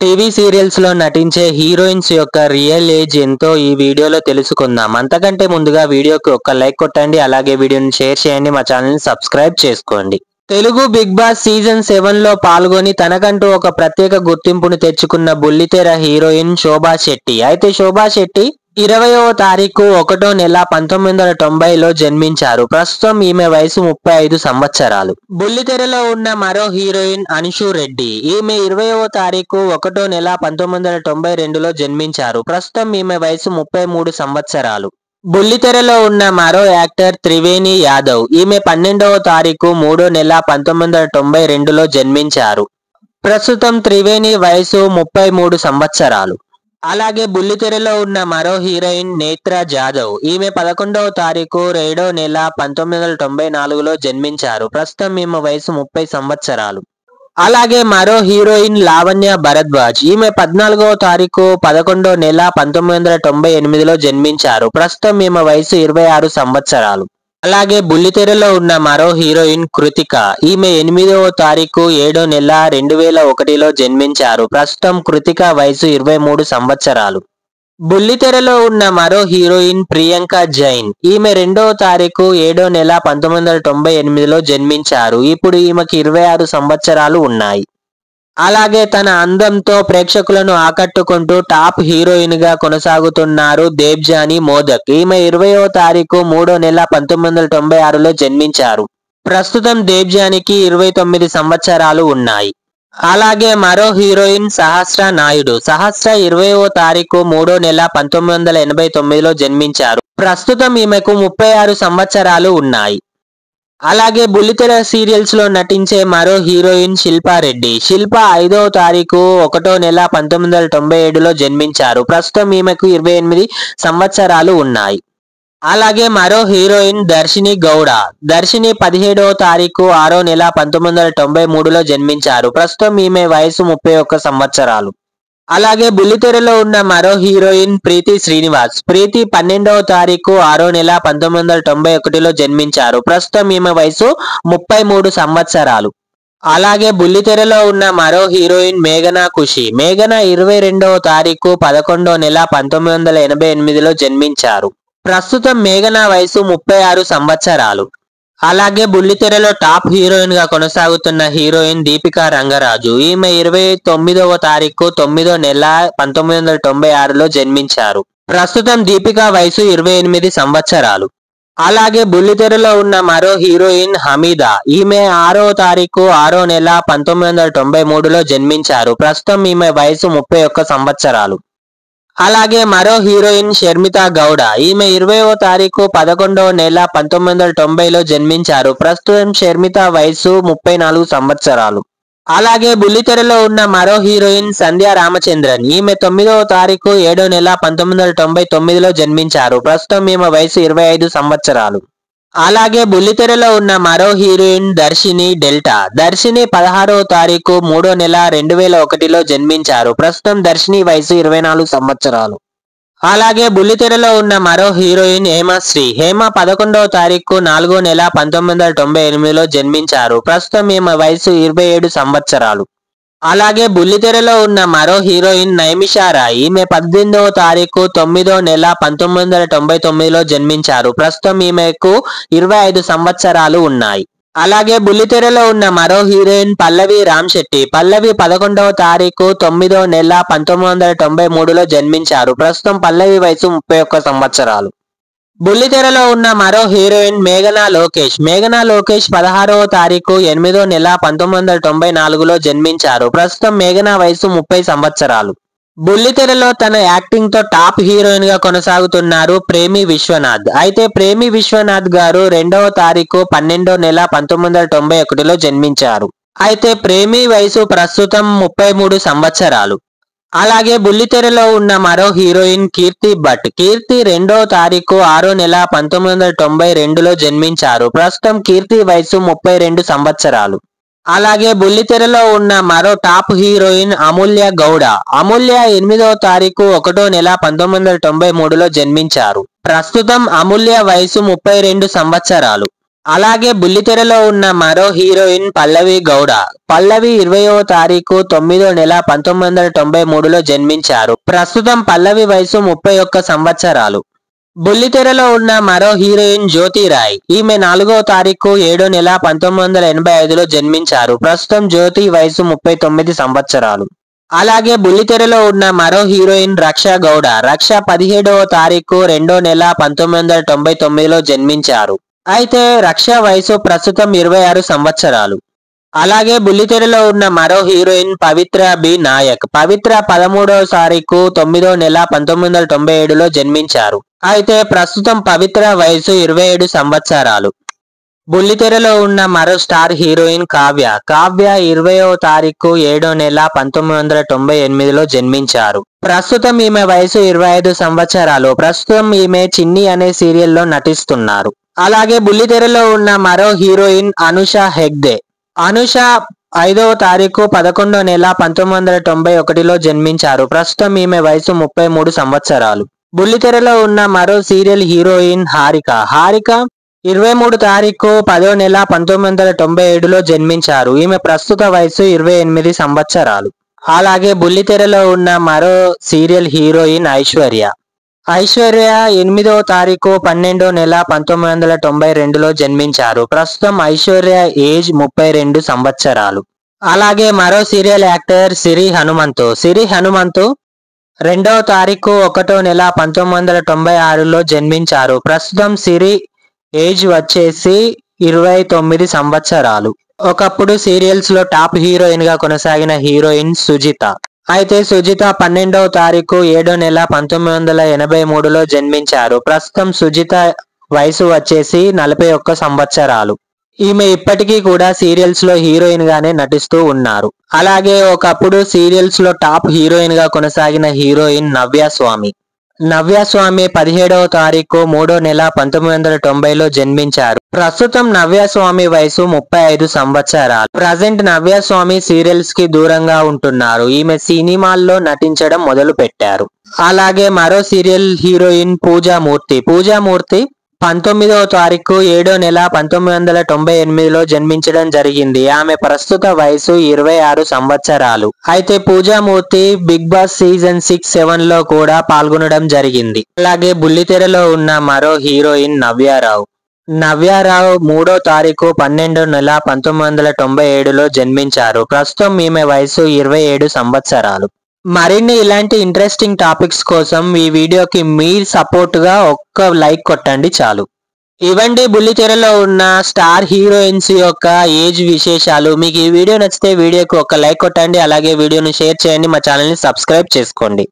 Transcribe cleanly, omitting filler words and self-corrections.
TV serials లో నటించే heroines యొక్క రియల్ ఏజ్ ఎంతో ఈ వీడియోలో తెలుసుకుందాం. అంతకంటే ముందుగా వీడియోకి ఒక లైక్ కొట్టండి, అలాగే వీడియోని షేర్ చేయండి, మా ఛానల్ ని సబ్స్క్రైబ్ చేసుకోండి. తెలుగు బిగ్ బాస్ సీజన్ 7 లో పాల్గొని తనకంటూ ఒక ప్రత్యేక గుర్తింపును తెచ్చుకున్న బుల్లితెర హీరోయిన్ శోభా శెట్టి. అయితే శోభా శెట్టి 20వ తారీఖు 1వ నెల 1990లో జన్మించారు. ప్రస్తుతం ఈమె వయసు 35 సంవత్సరాలు. బుల్లితెరలో ఉన్న మరో హీరోయిన్ అన్షు రెడ్డి. ఈమె 20వ తారీఖు 1వ నెల 1992లో జన్మించారు. ప్రస్తుతం ఈమె వయసు 33 సంవత్సరాలు. బుల్లితెరలో ఉన్న మరో యాక్టర్ త్రివేణి యాదవ్. ఈమె 12వ తారీఖు 3వ నెల 1992లో జన్మించారు. ప్రస్తుతం త్రివేణి వయసు 33 సంవత్సరాలు. అలాగే బుల్లితెరలో ఉన్న మరో హీరోయిన్ నేత్ర జాదవ్. ఈమె 11వ తారీఖు 2వ నెల 1994లో జన్మించారు. ప్రస్తుతం ఈమె వయసు 30 సంవత్సరాలు. అలాగే మరో హీరోయిన్ లావణ్య భరద్వాజ్. ఈమె 14వ తారీఖు 11వ నెల 1998లో జన్మించారు. ప్రస్తుతం ఈమె వయసు 26 సంవత్సరాలు. అలాగే బుల్లితెరలో ఉన్న మరో హీరోయిన్ కృతిక. ఈమె 8వ తారీఖు 7వ నెల 2001లో జన్మించారు. ప్రస్తుతం కృతిక వయసు 23 సంవత్సరాలు. బుల్లితెరలో ఉన్న మరో హీరోయిన్ ప్రియాంక జైన్. ఈమె 2వ తారీఖు 7వ నెల 1998లో జన్మించారు. ఇప్పుడు ఈమెకి 26 సంవత్సరాలు ఉన్నాయి. అలాగే తన అందంతో ప్రేక్షకులను ఆకట్టుకుంటూ టాప్ హీరోయిన్ గా కొనసాగుతున్నారు దేవ్జానీ మోదక్. ఈమె 20వ తారీఖు 3వ నెల 1996లో జన్మించారు. ప్రస్తుతం దేవ్జానీకి 29 సంవత్సరాలు ఉన్నాయి. అలాగే మరో హీరోయిన్ సహస్ర నాయుడు. సహస్ర 20వ తారీఖు 3వ నెల 1989లో జన్మించారు. ప్రస్తుతం ఈమెకు 36 సంవత్సరాలు ఉన్నాయి. అలాగే బుల్లితెర సీరియల్స్ లో నటించే మరో హీరోయిన్ శిల్పారెడ్డి. శిల్ప 5వ తారీఖు 1వ నెల 1997లో జన్మించారు. ప్రస్తుతం ఈమెకు 28 సంవత్సరాలు ఉన్నాయి. అలాగే మరో హీరోయిన్ దర్శిని గౌడ. దర్శిని 17వ తారీఖు 6వ నెల 1993లో జన్మించారు. ప్రస్తుతం ఈమె వయసు 31 సంవత్సరాలు. అలాగే బుల్లితెరలో ఉన్న మరో హీరోయిన్ ప్రీతి శ్రీనివాస్. ప్రీతి 12వ తారీఖు 6వ నెల 1991లో జన్మించారు. ప్రస్తుతం ఈమె వయసు 33 సంవత్సరాలు. అలాగే బుల్లితెరలో ఉన్న మరో హీరోయిన్ మేఘనా ఖుషి. మేఘనా 22వ తారీఖు 11వ నెల 1988లో జన్మించారు. ప్రస్తుతం మేఘనా వయసు 36 సంవత్సరాలు. అలాగే బుల్లితెరలో టాప్ హీరోయిన్ గా కొనసాగుతున్న హీరోయిన్ దీపికా రంగరాజు. ఈమె 29వ తారీఖు 9వ నెల 1996లో జన్మించారు. ప్రస్తుతం దీపికా వయసు 28 సంవత్సరాలు. అలాగే బుల్లితెరలో ఉన్న మరో హీరోయిన్ హమీదా. ఈమె 6వ తారీఖు 6వ నెల 1993లో జన్మించారు. ప్రస్తుతం ఈమె వయసు 31 సంవత్సరాలు. అలాగే మరో హీరోయిన్ షర్మిత గౌడ. ఈమె 20వ తారీఖు 11వ నెల 1990లో జన్మించారు. ప్రస్తుతం షర్మిత వయసు 34 సంవత్సరాలు. అలాగే బుల్లితెరలో ఉన్న మరో హీరోయిన్ సంధ్య రామచంద్రన్. ఈమె 9వ తారీఖు 7వ నెల 1999లో జన్మించారు. ప్రస్తుతం ఈమె వయసు 25 సంవత్సరాలు. అలాగే బుల్లితెరలో ఉన్న మరో హీరోయిన్ దర్శిని డెల్టా. దర్శిని 16వ తారీఖు 3వ నెల 2001లో జన్మించారు. ప్రస్తుతం దర్శిని వయసు 24 సంవత్సరాలు. అలాగే బుల్లితెరలో ఉన్న మరో హీరోయిన్ హేమశ్రీ. హేమ 11వ తారీఖు 4వ నెల 1998లో జన్మించారు. ప్రస్తుతం ఈమె వయసు 27 సంవత్సరాలు. అలాగే బుల్లితెరలో ఉన్న మరో హీరోయిన్ నైమిషా రాయ్. ఈమె 18వ తారీఖు 9వ నెల 1999లో జన్మించారు. ప్రస్తుతం ఈమెకు 25 సంవత్సరాలు ఉన్నాయి. అలాగే బుల్లితెరలో ఉన్న మరో హీరోయిన్ పల్లవి రామ్శెట్టి. పల్లవి 11వ తారీఖు 9వ నెల 1993లో జన్మించారు. ప్రస్తుతం పల్లవి వయసు 31 సంవత్సరాలు. బుల్లితెరలో ఉన్న మరో హీరోయిన్ మేఘనా లోకేష్. మేఘనా లోకేష్ 16వ తారీఖు 8వ నెల 1994లో జన్మించారు. ప్రస్తుతం మేఘనా వయసు 30 సంవత్సరాలు. బుల్లితెరలో తన యాక్టింగ్ తో టాప్ హీరోయిన్ గా కొనసాగుతున్నారు ప్రేమి విశ్వనాథ్. అయితే ప్రేమి విశ్వనాథ్ గారు 2వ తారీఖు 12వ నెల 1991లో జన్మించారు. అయితే ప్రేమి వయసు ప్రస్తుతం 33 సంవత్సరాలు. అలాగే బుల్లితెరలో ఉన్న మరో హీరోయిన్ కీర్తి భట్. కీర్తి 2వ తారీఖు 6వ నెల 1992లో జన్మించారు. ప్రస్తుతం కీర్తి వయసు 32 సంవత్సరాలు. అలాగే బుల్లితెరలో ఉన్న మరో టాప్ హీరోయిన్ అమూల్య గౌడ. అమూల్య 8వ తారీఖు 1వ నెల 1993లో జన్మించారు. ప్రస్తుతం అమూల్య వయసు 32 సంవత్సరాలు. అలాగే బుల్లితెరలో ఉన్న మరో హీరోయిన్ పల్లవి గౌడ. పల్లవి 20వ తారీఖు 9వ నెల 1993లో జన్మించారు. ప్రస్తుతం పల్లవి వయసు 31 సంవత్సరాలు. బుల్లితెరలో ఉన్న మరో హీరోయిన్ జ్యోతి రాయ్. ఈమె 4వ తారీఖు 7వ నెల 1985లో జన్మించారు. ప్రస్తుతం జ్యోతి వయసు 39 సంవత్సరాలు. అలాగే బుల్లితెరలో ఉన్న మరో హీరోయిన్ రక్ష గౌడ. రక్ష 17వ తారీఖు 2వ నెల 1999లో జన్మించారు. అయితే రక్ష వయసు ప్రస్తుతం 26 సంవత్సరాలు. అలాగే బుల్లితెరలో ఉన్న మరో హీరోయిన్ పవిత్ర బి నాయక్. పవిత్ర 13వ తారీఖు 9వ నెల 1997లో జన్మించారు. అయితే ప్రస్తుతం పవిత్ర వయసు 27 సంవత్సరాలు. బుల్లితెరలో ఉన్న మరో స్టార్ హీరోయిన్ కావ్య. కావ్య 20వ తారీఖు 7వ నెల 1998లో జన్మించారు. ప్రస్తుతం ఈమె వయసు 25 సంవత్సరాలు. ప్రస్తుతం ఈమె చిన్ని అనే సీరియల్లో నటిస్తున్నారు. అలాగే బుల్లితెరలో ఉన్న మరో హీరోయిన్ అనుష హెగ్డే. అనుష 5వ తారీఖు 11వ నెల 1991లో జన్మించారు. ప్రస్తుతం ఈమె వయసు 33 సంవత్సరాలు. బుల్లితెరలో ఉన్న మరో సీరియల్ హీరోయిన్ హారిక. హారిక 23 తారీఖు 10వ నెల 1997లో జన్మించారు. ఈమె ప్రస్తుత వయసు 28 సంవత్సరాలు. అలాగే బుల్లితెరలో ఉన్న మరో సీరియల్ హీరోయిన్ ఐశ్వర్య. ఐశ్వర్య 8వ తారీఖు 12వ నెల 1992లో జన్మించారు. ప్రస్తుతం ఐశ్వర్య ఏజ్ 32 సంవత్సరాలు. అలాగే మరో సీరియల్ యాక్టర్ సిరి హనుమంతు. సిరి హనుమంతు 2వ తారీఖు 1వ నెల 1996లో జన్మించారు. ప్రస్తుతం సిరి ఏజ్ వచ్చేసి 29 సంవత్సరాలు. ఒకప్పుడు సీరియల్స్ లో టాప్ హీరోయిన్ గా కొనసాగిన హీరోయిన్ సుజిత. అయితే సుజిత 12వ తారీఖు 7వ నెల 1983లో జన్మించారు. ప్రస్తుతం సుజిత వయసు వచ్చేసి 41 సంవత్సరాలు. ఈమె ఇప్పటికీ కూడా సీరియల్స్ లో హీరోయిన్ గానే నటిస్తూ ఉన్నారు. అలాగే ఒకప్పుడు సీరియల్స్ లో టాప్ హీరోయిన్ గా కొనసాగిన హీరోయిన్ నవ్యస్వామి. నవ్యస్వామి 17వ తారీఖు 3వ నెల 1990లో జన్మించారు. ప్రస్తుతం నవ్యస్వామి వయసు 35 సంవత్సరాలు. ప్రజెంట్ నవ్యస్వామి సీరియల్స్ కి దూరంగా ఉంటున్నారు. ఈమె సినిమాల్లో నటించడం మొదలు పెట్టారు. అలాగే మరో సీరియల్ హీరోయిన్ పూజామూర్తి. పూజామూర్తి 19వ తారీఖు 7వ నెల 1998లో జన్మించడం జరిగింది. ఆమె ప్రస్తుత వయసు 26 సంవత్సరాలు. అయితే పూజామూర్తి బిగ్ బాస్ సీజన్ 6, 7లో కూడా పాల్గొనడం జరిగింది. అలాగే బుల్లితెరలో ఉన్న మరో హీరోయిన్ నవ్యారావు. నవ్యారావు 3వ తారీఖు 12వ నెల 1997లో జన్మించారు. ప్రస్తుతం ఈమె వయసు 27 సంవత్సరాలు. మరిన్ని ఇలాంటి ఇంట్రెస్టింగ్ టాపిక్స్ కోసం ఈ వీడియోకి మీ సపోర్ట్ గా ఒక్క లైక్ కొట్టండి చాలు. ఇవండి బుల్లితెరలో ఉన్న స్టార్ హీరోయిన్స్ యొక్క ఏజ్ విశేషాలు. మీకు ఈ వీడియో నచ్చితే వీడియోకి ఒక లైక్ కొట్టండి. అలాగే వీడియోని షేర్ చేయండి. మా ఛానల్ ని సబ్స్క్రైబ్ చేసుకోండి.